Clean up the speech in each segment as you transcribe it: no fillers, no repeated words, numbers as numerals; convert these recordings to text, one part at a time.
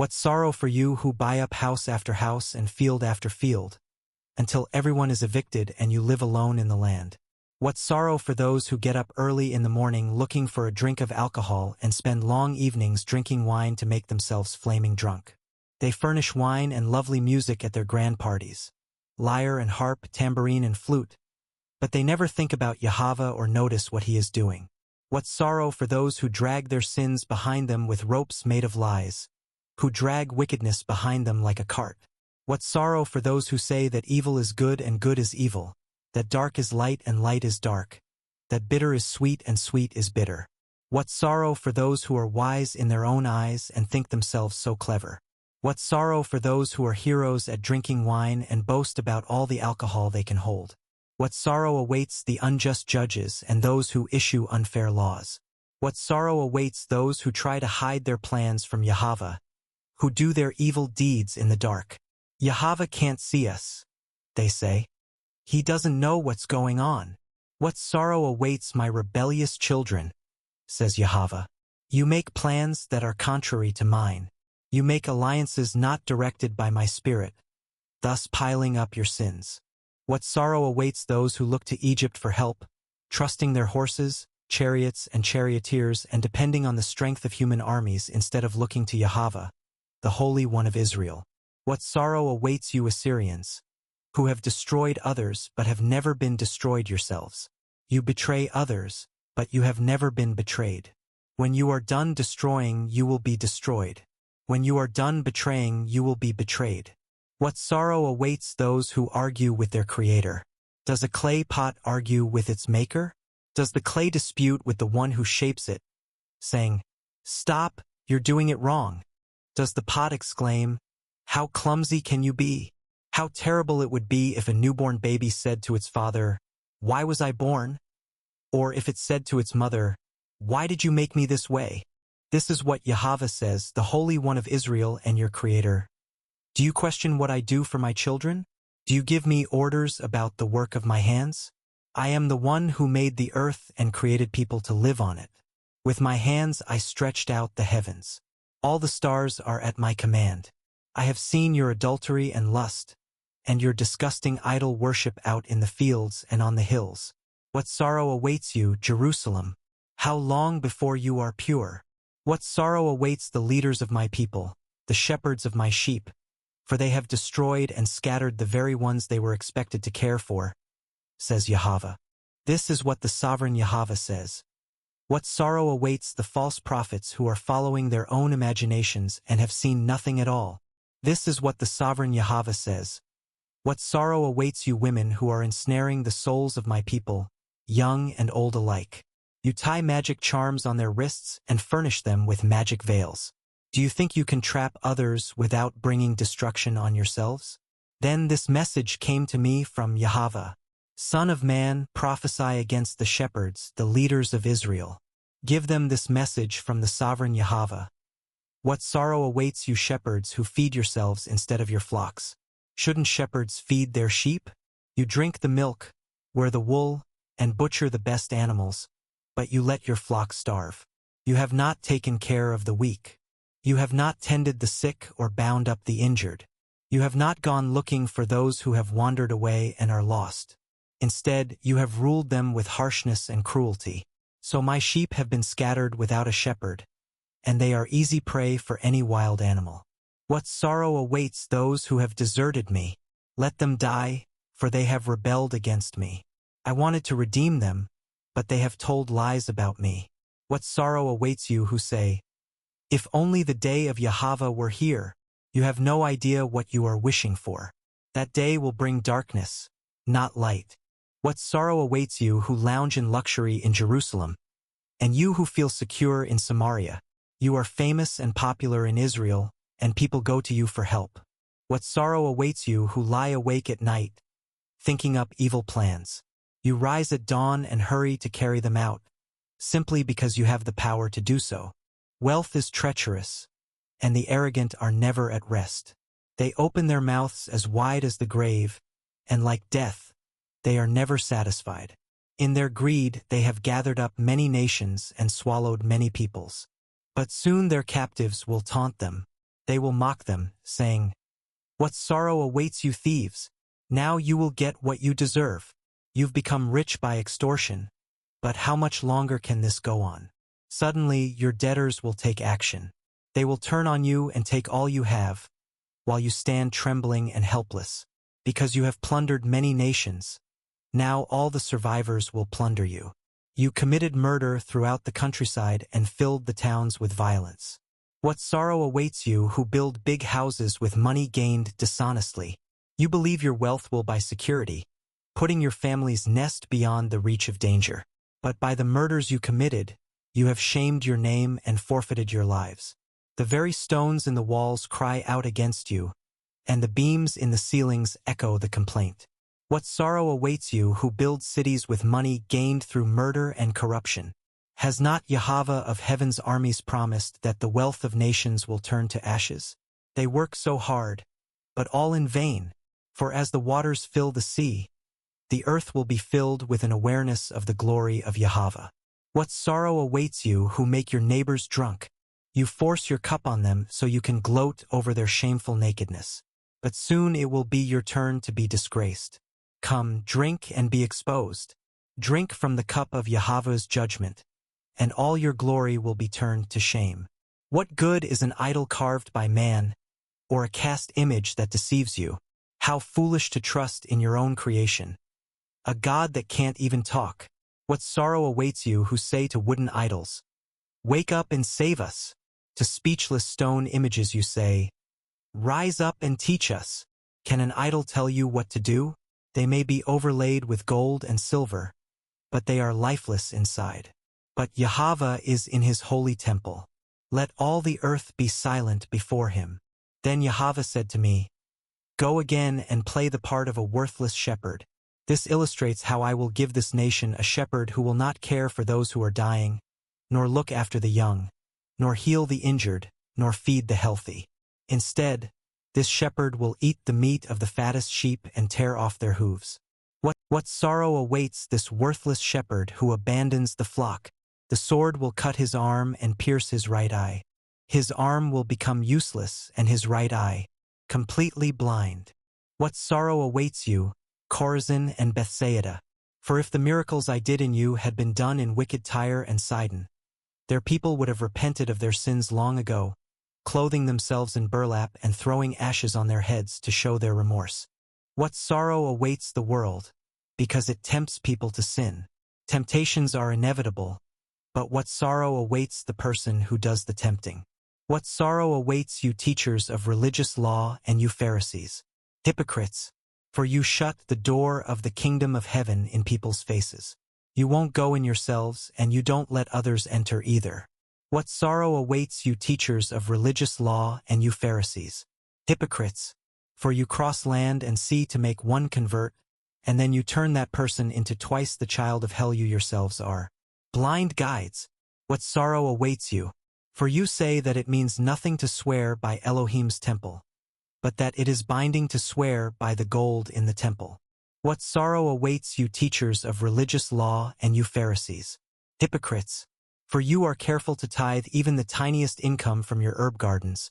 What sorrow for you who buy up house after house and field after field, until everyone is evicted and you live alone in the land. What sorrow for those who get up early in the morning looking for a drink of alcohol and spend long evenings drinking wine to make themselves flaming drunk. They furnish wine and lovely music at their grand parties, lyre and harp, tambourine and flute, but they never think about Yahweh or notice what he is doing. What sorrow for those who drag their sins behind them with ropes made of lies, who drag wickedness behind them like a cart. What sorrow for those who say that evil is good and good is evil, that dark is light and light is dark, that bitter is sweet and sweet is bitter. What sorrow for those who are wise in their own eyes and think themselves so clever. What sorrow for those who are heroes at drinking wine and boast about all the alcohol they can hold. What sorrow awaits the unjust judges and those who issue unfair laws. What sorrow awaits those who try to hide their plans from Yahweh, who do their evil deeds in the dark. Yahweh can't see us, they say. He doesn't know what's going on. What sorrow awaits my rebellious children, says Yahweh. You make plans that are contrary to mine. You make alliances not directed by my spirit, thus piling up your sins. What sorrow awaits those who look to Egypt for help, trusting their horses, chariots, and charioteers and depending on the strength of human armies instead of looking to Yahweh, the Holy One of Israel. What sorrow awaits you Assyrians, who have destroyed others but have never been destroyed yourselves. You betray others, but you have never been betrayed. When you are done destroying, you will be destroyed. When you are done betraying, you will be betrayed. What sorrow awaits those who argue with their Creator. Does a clay pot argue with its maker? Does the clay dispute with the one who shapes it, saying, "Stop, you're doing it wrong"? Does the pot exclaim, "How clumsy can you be? How terrible it would be if a newborn baby said to its father, 'Why was I born?' Or if it said to its mother, 'Why did you make me this way?'" This is what Yahweh says, the Holy One of Israel and your Creator. Do you question what I do for my children? Do you give me orders about the work of my hands? I am the one who made the earth and created people to live on it. With my hands I stretched out the heavens. All the stars are at my command. I have seen your adultery and lust, and your disgusting idol worship out in the fields and on the hills. What sorrow awaits you, Jerusalem? How long before you are pure? What sorrow awaits the leaders of my people, the shepherds of my sheep, for they have destroyed and scattered the very ones they were expected to care for, says Yahweh. This is what the sovereign Yahweh says. What sorrow awaits the false prophets who are following their own imaginations and have seen nothing at all. This is what the sovereign Yahweh says. What sorrow awaits you women who are ensnaring the souls of my people, young and old alike. You tie magic charms on their wrists and furnish them with magic veils. Do you think you can trap others without bringing destruction on yourselves? Then this message came to me from Yahweh. Son of man, prophesy against the shepherds, the leaders of Israel. Give them this message from the sovereign Yahweh. What sorrow awaits you shepherds who feed yourselves instead of your flocks? Shouldn't shepherds feed their sheep? You drink the milk, wear the wool, and butcher the best animals, but you let your flock starve. You have not taken care of the weak. You have not tended the sick or bound up the injured. You have not gone looking for those who have wandered away and are lost. Instead, you have ruled them with harshness and cruelty. So my sheep have been scattered without a shepherd, and they are easy prey for any wild animal. What sorrow awaits those who have deserted me? Let them die, for they have rebelled against me. I wanted to redeem them, but they have told lies about me. What sorrow awaits you who say, "If only the day of Yahweh were here." You have no idea what you are wishing for. That day will bring darkness, not light. What sorrow awaits you who lounge in luxury in Jerusalem, and you who feel secure in Samaria. You are famous and popular in Israel, and people go to you for help. What sorrow awaits you who lie awake at night, thinking up evil plans. You rise at dawn and hurry to carry them out, simply because you have the power to do so. Wealth is treacherous, and the arrogant are never at rest. They open their mouths as wide as the grave, and like death, they are never satisfied. In their greed they have gathered up many nations and swallowed many peoples. But soon their captives will taunt them. They will mock them, saying, "What sorrow awaits you thieves? Now you will get what you deserve. You've become rich by extortion. But how much longer can this go on?" Suddenly, your debtors will take action. They will turn on you and take all you have, while you stand trembling and helpless. Because you have plundered many nations, now all the survivors will plunder you. You committed murder throughout the countryside and filled the towns with violence. What sorrow awaits you who build big houses with money gained dishonestly? You believe your wealth will buy security, putting your family's nest beyond the reach of danger. But by the murders you committed, you have shamed your name and forfeited your lives. The very stones in the walls cry out against you, and the beams in the ceilings echo the complaint. What sorrow awaits you who build cities with money gained through murder and corruption? Has not Yahweh of heaven's armies promised that the wealth of nations will turn to ashes? They work so hard, but all in vain, for as the waters fill the sea, the earth will be filled with an awareness of the glory of Yahweh. What sorrow awaits you who make your neighbors drunk? You force your cup on them so you can gloat over their shameful nakedness. But soon it will be your turn to be disgraced. Come, drink and be exposed. Drink from the cup of Yahweh's judgment, and all your glory will be turned to shame. What good is an idol carved by man, or a cast image that deceives you? How foolish to trust in your own creation, a God that can't even talk. What sorrow awaits you who say to wooden idols, "Wake up and save us." To speechless stone images you say, "Rise up and teach us." Can an idol tell you what to do? They may be overlaid with gold and silver, but they are lifeless inside. But Yahweh is in his holy temple. Let all the earth be silent before him. Then Yahweh said to me, "Go again and play the part of a worthless shepherd." This illustrates how I will give this nation a shepherd who will not care for those who are dying, nor look after the young, nor heal the injured, nor feed the healthy. Instead, this shepherd will eat the meat of the fattest sheep and tear off their hooves. What sorrow awaits this worthless shepherd who abandons the flock? The sword will cut his arm and pierce his right eye. His arm will become useless and his right eye completely blind. What sorrow awaits you, Chorazin and Bethsaida? For if the miracles I did in you had been done in wicked Tyre and Sidon, their people would have repented of their sins long ago, clothing themselves in burlap and throwing ashes on their heads to show their remorse. What sorrow awaits the world, because it tempts people to sin. Temptations are inevitable, but what sorrow awaits the person who does the tempting? What sorrow awaits you teachers of religious law and you Pharisees, hypocrites, for you shut the door of the kingdom of heaven in people's faces. You won't go in yourselves and you don't let others enter either. What sorrow awaits you teachers of religious law and you Pharisees, hypocrites, for you cross land and sea to make one convert, and then you turn that person into twice the child of hell you yourselves are. Blind guides, what sorrow awaits you, for you say that it means nothing to swear by Elohim's temple, but that it is binding to swear by the gold in the temple. What sorrow awaits you teachers of religious law and you Pharisees, hypocrites, for you are careful to tithe even the tiniest income from your herb gardens,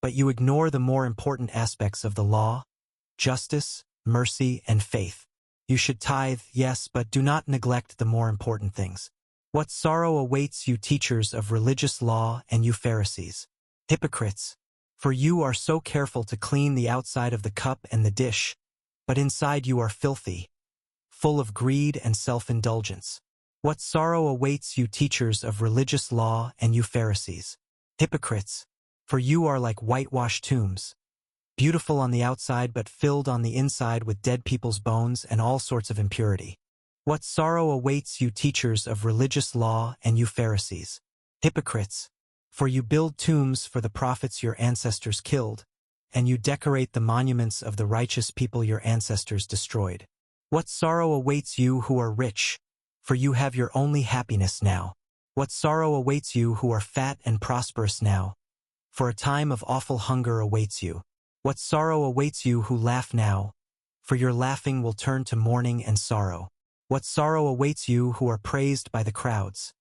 but you ignore the more important aspects of the law, justice, mercy, and faith. You should tithe, yes, but do not neglect the more important things. What sorrow awaits you teachers of religious law and you Pharisees, hypocrites, for you are so careful to clean the outside of the cup and the dish, but inside you are filthy, full of greed and self-indulgence. What sorrow awaits you teachers of religious law and you Pharisees, hypocrites, for you are like whitewashed tombs, beautiful on the outside but filled on the inside with dead people's bones and all sorts of impurity. What sorrow awaits you teachers of religious law and you Pharisees, hypocrites, for you build tombs for the prophets your ancestors killed, and you decorate the monuments of the righteous people your ancestors destroyed. What sorrow awaits you who are rich, for you have your only happiness now. What sorrow awaits you who are fat and prosperous now, for a time of awful hunger awaits you. What sorrow awaits you who laugh now, for your laughing will turn to mourning and sorrow. What sorrow awaits you who are praised by the crowds,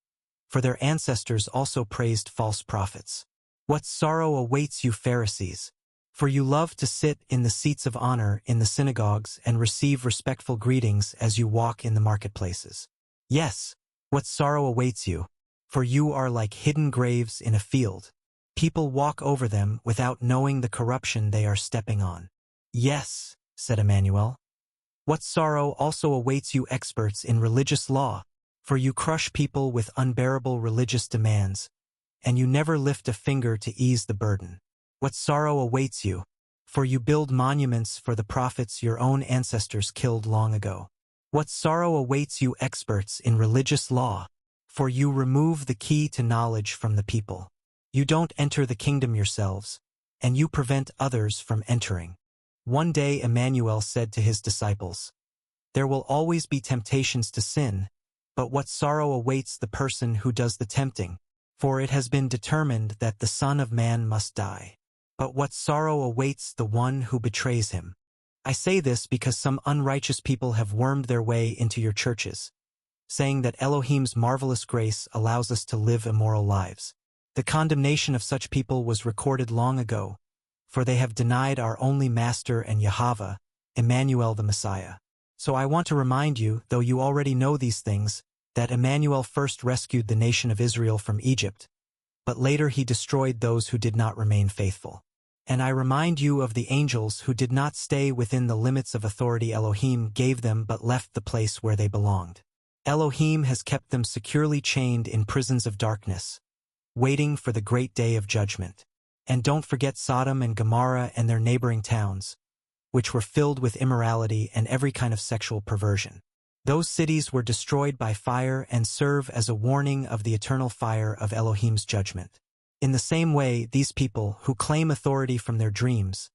for their ancestors also praised false prophets. What sorrow awaits you, Pharisees! For you love to sit in the seats of honor in the synagogues and receive respectful greetings as you walk in the marketplaces. Yes, what sorrow awaits you! For you are like hidden graves in a field. People walk over them without knowing the corruption they are stepping on. Yes, said Emmanuel. What sorrow also awaits you, experts in religious law! For you crush people with unbearable religious demands, and you never lift a finger to ease the burden. What sorrow awaits you! For you build monuments for the prophets your own ancestors killed long ago. What sorrow awaits you, experts in religious law! For you remove the key to knowledge from the people. You don't enter the kingdom yourselves, and you prevent others from entering. One day Emmanuel said to his disciples, "There will always be temptations to sin, but what sorrow awaits the person who does the tempting, for it has been determined that the Son of Man must die. But what sorrow awaits the one who betrays him." I say this because some unrighteous people have wormed their way into your churches, saying that Elohim's marvelous grace allows us to live immoral lives. The condemnation of such people was recorded long ago, for they have denied our only Master and Yahweh, Emmanuel the Messiah. So I want to remind you, though you already know these things, that Emmanuel first rescued the nation of Israel from Egypt, but later he destroyed those who did not remain faithful. And I remind you of the angels who did not stay within the limits of authority Elohim gave them but left the place where they belonged. Elohim has kept them securely chained in prisons of darkness, waiting for the great day of judgment. And don't forget Sodom and Gomorrah and their neighboring towns, which were filled with immorality and every kind of sexual perversion. Those cities were destroyed by fire and serve as a warning of the eternal fire of Elohim's judgment. In the same way, these people, who claim authority from their dreams,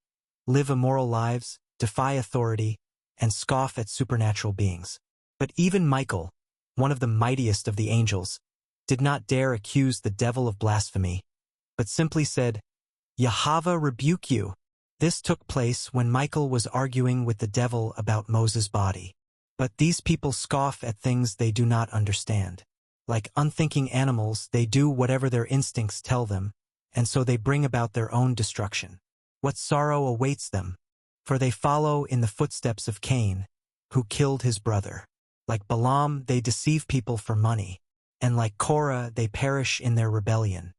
live immoral lives, defy authority, and scoff at supernatural beings. But even Michael, one of the mightiest of the angels, did not dare accuse the devil of blasphemy, but simply said, "Yahweh rebuke you." This took place when Michael was arguing with the devil about Moses' body. But these people scoff at things they do not understand. Like unthinking animals, they do whatever their instincts tell them, and so they bring about their own destruction. What sorrow awaits them! For they follow in the footsteps of Cain, who killed his brother. Like Balaam, they deceive people for money, and like Korah, they perish in their rebellion.